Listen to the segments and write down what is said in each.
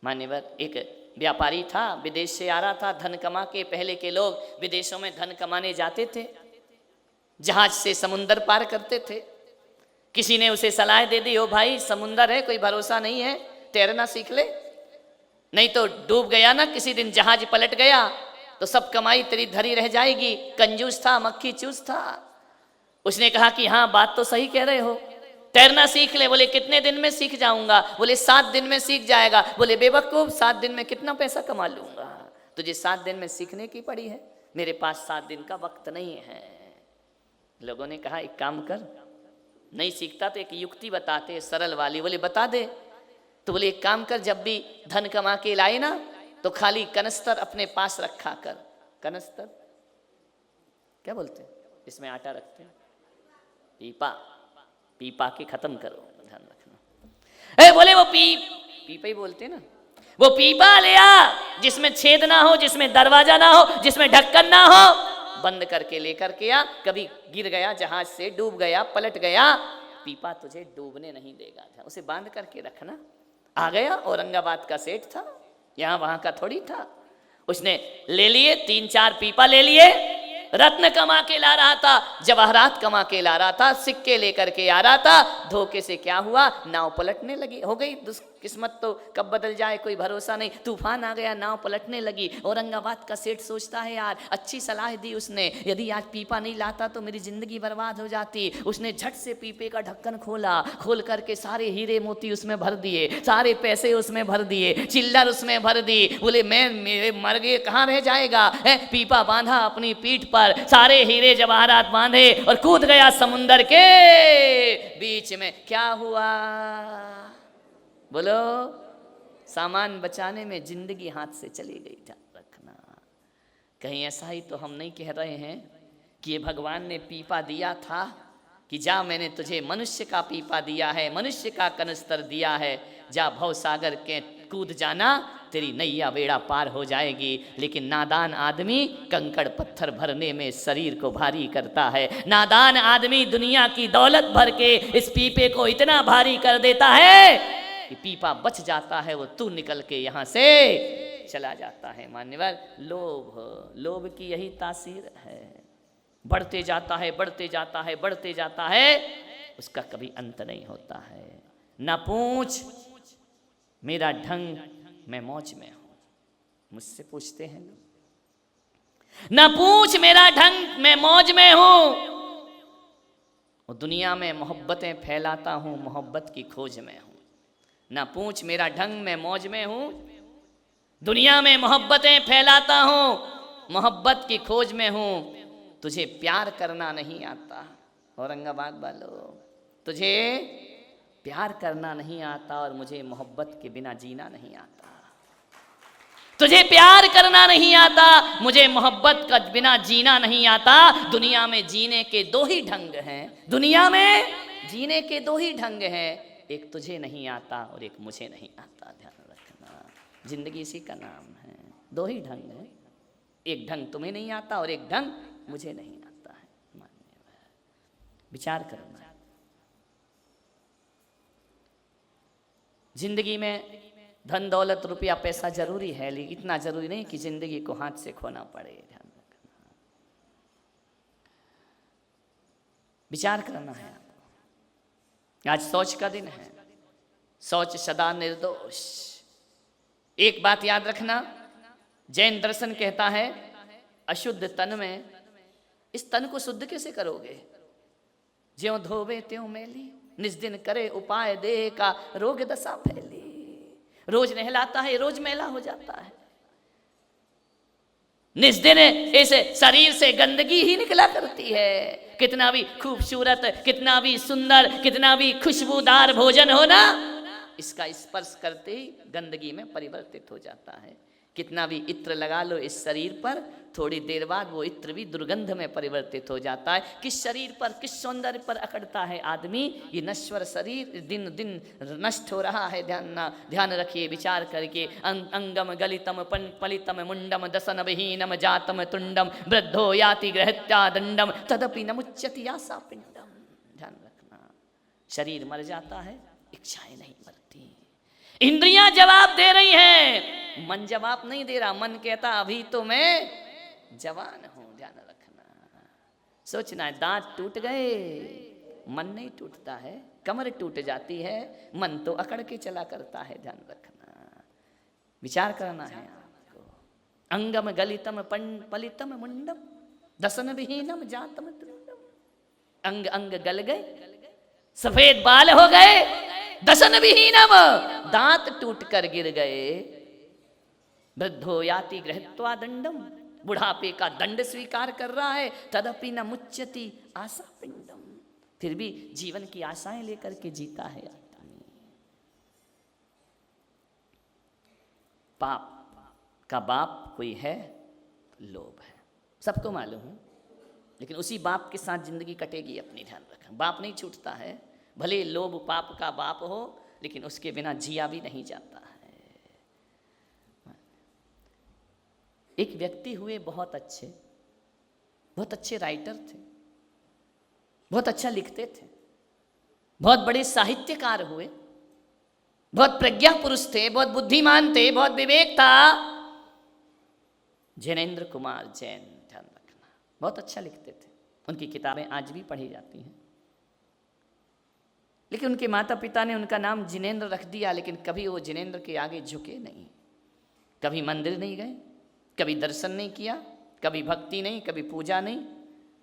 मान्यवर एक व्यापारी था, विदेश से आ रहा था धन कमा के। पहले के लोग विदेशों में धन कमाने जाते थे, जहाज से समुंदर पार करते थे। किसी ने उसे सलाह दे दी, ओ भाई समुंदर है, कोई भरोसा नहीं है, तैरना सीख ले, नहीं तो डूब गया ना किसी दिन, जहाज पलट गया तो सब कमाई तेरी धरी रह जाएगी। कंजूस था, मक्खी चूस था। उसने कहा कि हाँ बात तो सही कह रहे हो, तैरना सीख ले। बोले कितने दिन में सीख जाऊंगा? बोले 7 दिन में सीख जाएगा। बोले बेवकूफ, 7 दिन में कितना पैसा कमा लूंगा? तुझे 7 दिन में सीखने की पड़ी है, मेरे पास 7 दिन का वक्त नहीं है। लोगों ने कहा एक काम कर, नहीं सीखता तो एक युक्ति बताते सरल वाली। बोले बता दे। तो बोले एक काम कर, जब भी धन कमा के लाए ना तो खाली कनस्तर अपने पास रखा कर। कनस्तर क्या बोलते हैं? इसमें आटा रखते हैं, पीपा। पीपा के खत्म करो, ध्यान रखना। बोले वो पीपा ही बोलते ना, वो पीपा ले आ जिसमें छेद ना हो, जिसमें दरवाजा ना हो, जिसमें ढक्कन ना हो, बंद करके लेकर के आ। कभी गिर गया जहाज से, डूब गया, पलट गया, पीपा तुझे डूबने नहीं देगा, उसे बांध करके रखना। आ गया, औरंगाबाद का सेठ था, यहां वहां का थोड़ी था। उसने ले लिए 3-4 पीपा ले लिए, रत्न कमा के ला रहा था, जवाहरात कमा के ला रहा था, सिक्के लेकर के आ रहा था। धोखे से क्या हुआ, नाव पलटने लगी। हो गई किस्मत तो कब बदल जाए कोई भरोसा नहीं। तूफान आ गया, नाव पलटने लगी। औरंगाबाद का सेठ सोचता है यार अच्छी सलाह दी उसने, यदि आज पीपा नहीं लाता तो मेरी जिंदगी बर्बाद हो जाती। उसने झट से पीपे का ढक्कन खोला, खोल करके सारे हीरे मोती उसमें भर दिए, सारे पैसे उसमें भर दिए, चिल्लर उसमें भर दी। बोले मैं मेरे मर गए कहाँ रह जाएगा। पीपा बांधा अपनी पीठ पर, सारे हीरे जवाहरात बांधे और कूद गया समुंदर के बीच में। क्या हुआ बोलो? सामान बचाने में जिंदगी हाथ से चली गई। ध्यान रखना, कहीं ऐसा ही तो हम नहीं कह रहे हैं कि ये भगवान ने पीपा दिया था कि जा मैंने तुझे मनुष्य का पीपा दिया है, मनुष्य का कनस्तर दिया है, जा भव सागर के कूद जाना, तेरी नैया बेड़ा पार हो जाएगी। लेकिन नादान आदमी कंकड़ पत्थर भरने में शरीर को भारी करता है। नादान आदमी दुनिया की दौलत भर के इस पीपे को इतना भारी कर देता है कि पीपा बच जाता है, वो तू निकल के यहाँ से चला जाता है। मान्यवर, लोभ की यही तासीर है, बढ़ते जाता है, बढ़ते जाता है, बढ़ते जाता है, उसका कभी अंत नहीं होता है। न पूछ मेरा ढंग मैं मौज में हूं, मुझसे पूछते हैं लोग। न पूछ मेरा ढंग मैं मौज में हूं, और दुनिया में मोहब्बतें फैलाता हूं, मोहब्बत की खोज में हूं। न पूछ मेरा ढंग मैं मौज में हूं, दुनिया में मोहब्बतें फैलाता हूं, मोहब्बत की खोज में हूं। तुझे प्यार करना नहीं आता औरंगाबाद वालों, तुझे प्यार करना नहीं आता और मुझे मोहब्बत के बिना जीना नहीं आता। तुझे प्यार करना नहीं आता, मुझे मोहब्बत का बिना जीना नहीं आता। दुनिया में जीने के 2 ही ढंग हैं, दुनिया में जीने के 2 ही ढंग हैं, एक तुझे नहीं आता और एक मुझे नहीं आता। ध्यान रखना, जिंदगी इसी का नाम है। 2 ही ढंग है, एक ढंग तुम्हें नहीं आता और एक ढंग मुझे नहीं आता है। विचार करना, जिंदगी में धन दौलत रुपया पैसा जरूरी है, लेकिन इतना जरूरी नहीं कि जिंदगी को हाथ से खोना पड़े। ध्यान रखना, विचार करना है आपको। आज शौच का दिन है, शौच सदा निर्दोष। एक बात याद रखना, जैन दर्शन कहता है अशुद्ध तन में, इस तन को शुद्ध कैसे करोगे? ज्यों धोवे त्यों मैली, निज दिन करे उपाय देह का, रोग दशा फैली। रोज नहलाता है, रोज मैला हो जाता है। निज दिन इस शरीर से गंदगी ही निकला करती है। कितना भी खूबसूरत, कितना भी सुंदर, कितना भी खुशबूदार भोजन हो ना, इसका स्पर्श करते ही गंदगी में परिवर्तित हो जाता है। कितना भी इत्र लगा लो इस शरीर पर, थोड़ी देर बाद वो इत्र भी दुर्गंध में परिवर्तित हो जाता है। किस शरीर पर, किस सौंदर्य पर अकड़ता है आदमी? ये नश्वर शरीर दिन दिन नष्ट हो रहा है। ध्यान रखिए, विचार करके। अंगम गलितम पलितम मुंडम दसन विहीनम जातम तुंडम वृद्धो याति गृहत्या दंडम तदपि न मुच्यति आसा पिंडम। ध्यान रखना, शरीर मर जाता है, इच्छाएं नहीं मरती। इंद्रियां जवाब दे रही हैं, मन जवाब नहीं दे रहा, मन कहता अभी तो मैं जवान हूं। ध्यान रखना, सोचना है दांत टूट गए, मन नहीं टूटता है, कमर टूट जाती है, मन तो अकड़ के चला करता है। ध्यान रखना, विचार करना है आपको। अंगम गलितम पलितम मुंडम दसन विहीनम जातम तुंडम। अंग अंग गल गए, सफेद बाल हो गए, दसन विहीनम, दांत टूट कर गिर गए। वृद्धो याति गृहीत्वा दंडम, बुढ़ापे का दंड स्वीकार कर रहा है। तदपि न मुच्यति आशा पिंडम, फिर भी जीवन की आशाएं लेकर के जीता है आदमी। पाप का बाप कोई है, लोभ है, सबको मालूम है, लेकिन उसी बाप के साथ जिंदगी कटेगी अपनी। ध्यान रखना, बाप नहीं छूटता है, भले लोभ पाप का बाप हो, लेकिन उसके बिना जिया भी नहीं जाता है। एक व्यक्ति हुए बहुत अच्छे राइटर थे, बहुत अच्छा लिखते थे, बहुत बड़े साहित्यकार हुए, बहुत प्रज्ञा पुरुष थे, बहुत बुद्धिमान थे, बहुत विवेक था। जैनेन्द्र कुमार जैन, ध्यान रखना, बहुत अच्छा लिखते थे। उनकी किताबें आज भी पढ़ी जाती हैं, लेकिन उनके माता पिता ने उनका नाम जिनेंद्र रख दिया, लेकिन कभी वो जिनेंद्र के आगे झुके नहीं। कभी मंदिर नहीं गए, कभी दर्शन नहीं किया, कभी भक्ति नहीं, कभी पूजा नहीं।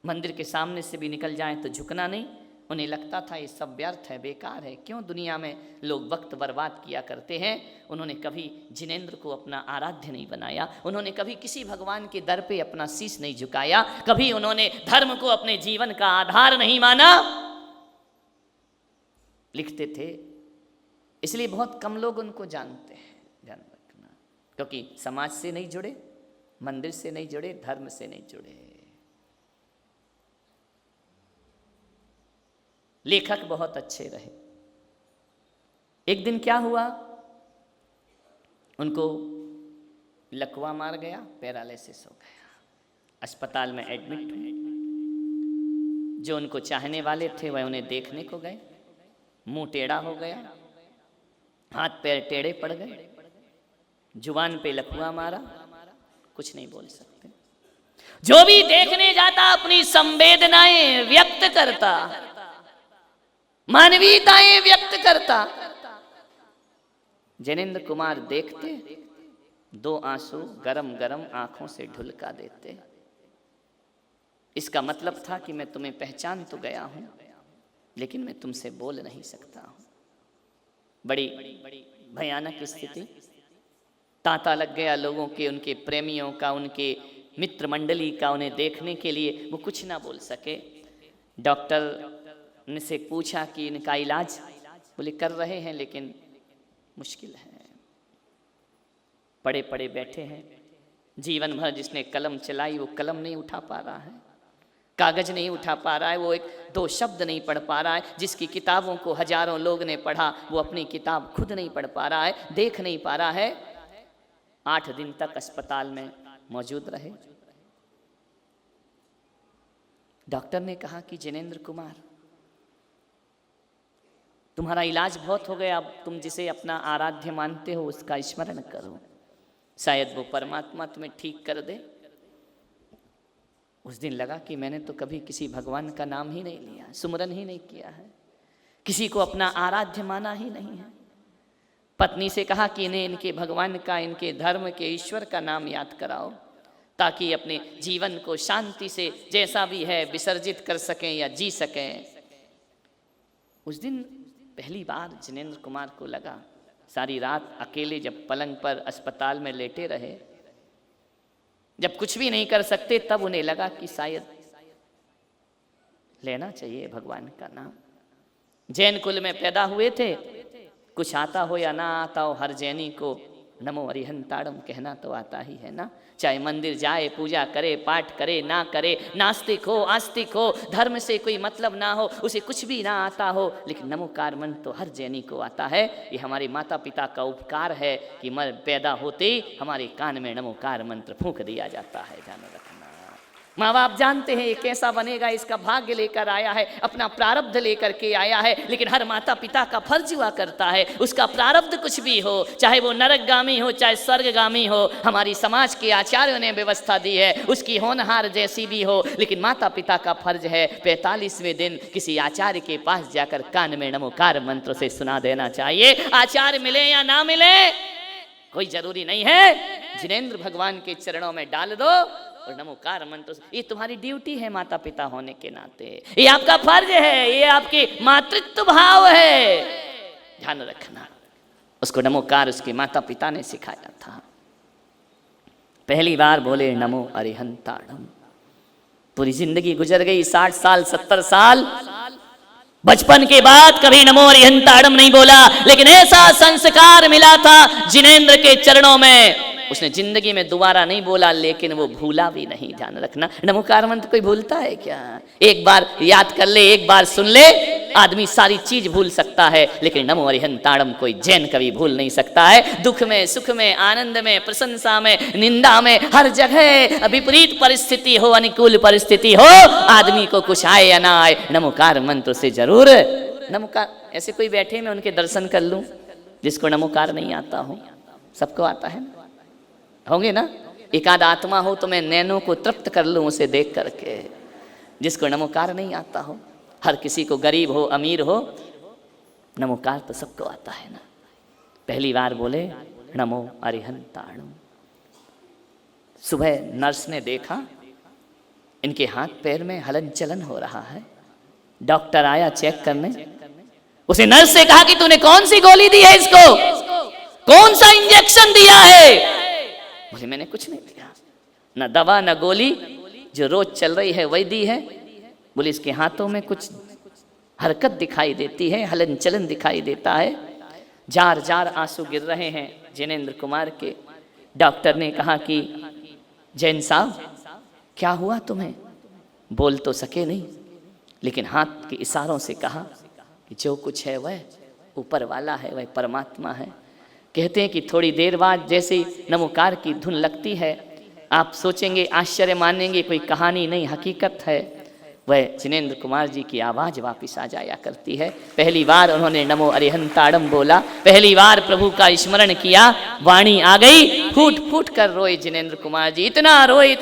मंदिर के सामने से भी निकल जाएं तो झुकना नहीं। उन्हें लगता था ये सब व्यर्थ है, बेकार है, क्यों दुनिया में लोग वक्त बर्बाद किया करते हैं। उन्होंने कभी जिनेंद्र को अपना आराध्य नहीं बनाया, उन्होंने कभी किसी भगवान के दर पे अपना शीश नहीं झुकाया, कभी उन्होंने धर्म को अपने जीवन का आधार नहीं माना। लिखते थे, इसलिए बहुत कम लोग उनको जानते हैं। ध्यान रखना, क्योंकि समाज से नहीं जुड़े, मंदिर से नहीं जुड़े, धर्म से नहीं जुड़े। लेखक बहुत अच्छे रहे। एक दिन क्या हुआ, उनको लकवा मार गया, पैरालिसिस हो गया, अस्पताल में एडमिट हुए। जो उनको चाहने वाले थे वह उन्हें देखने को गए, मुंह टेढ़ा हो गया, हाथ पैर टेढ़े पड़ गए, जुबान पे लकवा मारा, कुछ नहीं बोल सकते। जो भी देखने जाता अपनी संवेदनाएं व्यक्त करता, मानवीयताएं व्यक्त करता। जैनेन्द्र कुमार देखते, दो आंसू गरम गरम आंखों से ढुलका देते। इसका मतलब था कि मैं तुम्हें पहचान तो गया हूं, लेकिन मैं तुमसे बोल नहीं सकता हूं। बड़ी भयानक स्थिति। तांता लग गया लोगों के, उनके प्रेमियों का, उनके मित्र मंडली का, उन्हें देखने के लिए। वो कुछ ना बोल सके। डॉक्टर ने से पूछा कि इनका इलाज, बोले कर रहे हैं, लेकिन मुश्किल है। पड़े पड़े बैठे हैं। जीवन भर जिसने कलम चलाई वो कलम नहीं उठा पा रहा है, कागज नहीं उठा पा रहा है, वो एक दो शब्द नहीं पढ़ पा रहा है। जिसकी किताबों को हजारों लोग ने पढ़ा, वो अपनी किताब खुद नहीं पढ़ पा रहा है, देख नहीं पा रहा है। 8 दिन तक अस्पताल में मौजूद रहे। डॉक्टर ने कहा कि जैनेन्द्र कुमार, तुम्हारा इलाज बहुत हो गया, अब तुम जिसे अपना आराध्य मानते हो उसका स्मरण करो, शायद वो परमात्मा तुम्हें ठीक कर दे। उस दिन लगा कि मैंने तो कभी किसी भगवान का नाम ही नहीं लिया, सुमरन ही नहीं किया है, किसी को अपना आराध्य माना ही नहीं है। पत्नी से कहा कि इन्हें इनके भगवान का, इनके धर्म के, ईश्वर का नाम याद कराओ, ताकि अपने जीवन को शांति से जैसा भी है विसर्जित कर सकें या जी सकें। उस दिन पहली बार जैनेन्द्र कुमार को लगा, सारी रात अकेले जब पलंग पर अस्पताल में लेटे रहे, जब कुछ भी नहीं कर सकते, तब उन्हें लगा कि शायद लेना चाहिए भगवान का नाम। जैन कुल में पैदा हुए थे, कुछ आता हो या ना आता हो, हर जैनी को नमो अरिहंताड़म कहना तो आता ही है ना। चाहे मंदिर जाए, पूजा करे, पाठ करे, ना करे, नास्तिक हो, आस्तिक हो, धर्म से कोई मतलब ना हो, उसे कुछ भी ना आता हो, लेकिन नमोकार मंत्र तो हर जैनी को आता है। ये हमारे माता पिता का उपकार है कि पैदा होते ही हमारे कान में नमोकार मंत्र फूंक दिया जाता है। ध्यान रखना, माँ बाप जानते हैं ये कैसा बनेगा, इसका भाग्य लेकर आया है, अपना प्रारब्ध लेकर के आया है, लेकिन हर माता पिता का फर्ज हुआ करता है, उसका प्रारब्ध कुछ भी हो, चाहे वो नरकगामी हो चाहे स्वर्गगामी हो, हमारी समाज के आचार्यों ने व्यवस्था दी है, उसकी होनहार जैसी भी हो, लेकिन माता पिता का फर्ज है 45वें दिन किसी आचार्य के पास जाकर कान में नमोकार मंत्र से सुना देना चाहिए। आचार्य मिले या ना मिले कोई जरूरी नहीं है, जिनेंद्र भगवान के चरणों में डाल दो और नमोकार मंत्र, ये तुम्हारी ड्यूटी है माता पिता होने के नाते, ये आपका फर्ज है, ये आपकी मातृत्व भाव है, ध्यान रखना। उसको नमोकार उसके माता पिता ने सिखाया था। पहली बार बोले नमो अरिहंताणम, पूरी जिंदगी गुजर गई 60 साल 70 साल, बचपन के बाद कभी नमो अरिहंताणम नहीं बोला, लेकिन ऐसा संस्कार मिला था जिनेंद्र के चरणों में, उसने जिंदगी में दोबारा नहीं बोला, लेकिन वो भूला भी नहीं। ध्यान रखना, नमोकार मंत्र कोई भूलता है क्या? एक बार याद कर ले, एक बार सुन ले, आदमी सारी चीज भूल सकता है, लेकिन नमो अरिहंताणम कोई जैन कभी भूल नहीं सकता है। दुख में, सुख में, आनंद में, प्रशंसा में, निंदा में, हर जगह विपरीत परिस्थिति हो, अनुकूल परिस्थिति हो, आदमी को कुछ आए या ना आए, नमोकार मंत्र से जरूर नमोकार। ऐसे कोई बैठे मैं उनके दर्शन कर लूं जिसको नमोकार नहीं आता हो? सबको आता है, होंगे ना? एक आध आत्मा हो तो मैं नैनों को तृप्त कर लूं उसे देख करके, जिसको नमोकार नहीं आता हो। हर किसी को, गरीब हो अमीर हो, नमोकार तो सबको आता है ना। पहली बार बोले नमो अरिहंताणम। सुबह नर्स ने देखा इनके हाथ पैर में हलन चलन हो रहा है, डॉक्टर आया चेक करने, उसे नर्स से कहा कि तूने कौन सी गोली दी है इसको, कौन सा इंजेक्शन दिया है? बोले मैंने कुछ नहीं दिया, ना दवा ना गोली, जो रोज चल रही है वही दी है। बोले इसके हाथों में कुछ हरकत दिखाई देती है, हलन चलन दिखाई देता है, जार जार आंसू गिर रहे हैं जिनेंद्र कुमार के। डॉक्टर ने कहा कि जैन साहब क्या हुआ तुम्हें? बोल तो सके नहीं, लेकिन हाथ के इशारों से कहा कि जो कुछ है वह ऊपर वाला है, वह परमात्मा है। कहते हैं कि थोड़ी देर बाद जैसे नमोकार की धुन लगती है, आप सोचेंगे, आश्चर्य मानेंगे, कोई कहानी नहीं, हकीकत है, वह जिनेंद्र कुमार जी की आवाज़ वापस आ जाया करती है। पहली बार उन्होंने नमो अरिहंताणम बोला, पहली बार प्रभु का स्मरण किया, वाणी आ गई, फूट फूट कर रोए जिनेंद्र कुमार जी, इतना रोए,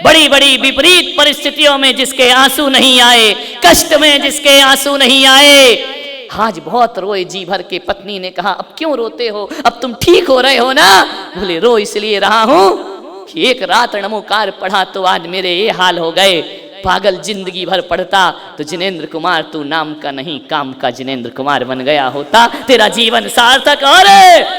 बड़ी बड़ी विपरीत परिस्थितियों में जिसके आंसू नहीं आए, कष्ट में जिसके आंसू नहीं आए, आज बहुत रोए जी भर के। पत्नी ने कहा अब क्यों रोते हो, अब तुम ठीक हो रहे हो ना? बोले रो इसलिए रहा हूं कि एक रात नमोकार पढ़ा तो आज मेरे ये हाल हो गए। पागल जिंदगी भर पढ़ता तो जिनेंद्र कुमार तू नाम का नहीं काम का जिनेंद्र कुमार बन गया होता, तेरा जीवन सार्थक और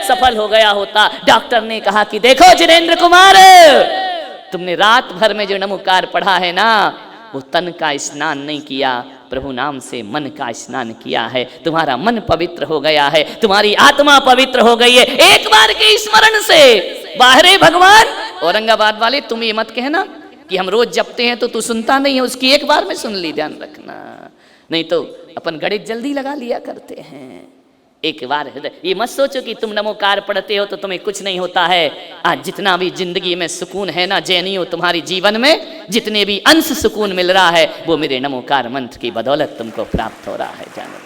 सफल हो गया होता। डॉक्टर ने कहा कि देखो जिनेंद्र कुमार, तुमने रात भर में जो नमोकार पढ़ा है ना, वो तन का स्नान नहीं किया, प्रभु नाम से मन का स्नान किया है। तुम्हारा मन पवित्र हो गया है, तुम्हारी आत्मा पवित्र हो गई है एक बार के स्मरण से। बाहरे भगवान, औरंगाबाद वाले तुम ये मत कहना कि हम रोज जपते हैं तो तू सुनता नहीं है, उसकी एक बार में सुन ली, ध्यान रखना, नहीं तो अपन गणित जल्दी लगा लिया करते हैं। एक बार ये मत सोचो कि तुम नमोकार पढ़ते हो तो तुम्हें कुछ नहीं होता है। आज जितना भी जिंदगी में सुकून है ना जैनियों, तुम्हारी जीवन में जितने भी अंश सुकून मिल रहा है वो मेरे नमोकार मंत्र की बदौलत तुमको प्राप्त हो रहा है। जानो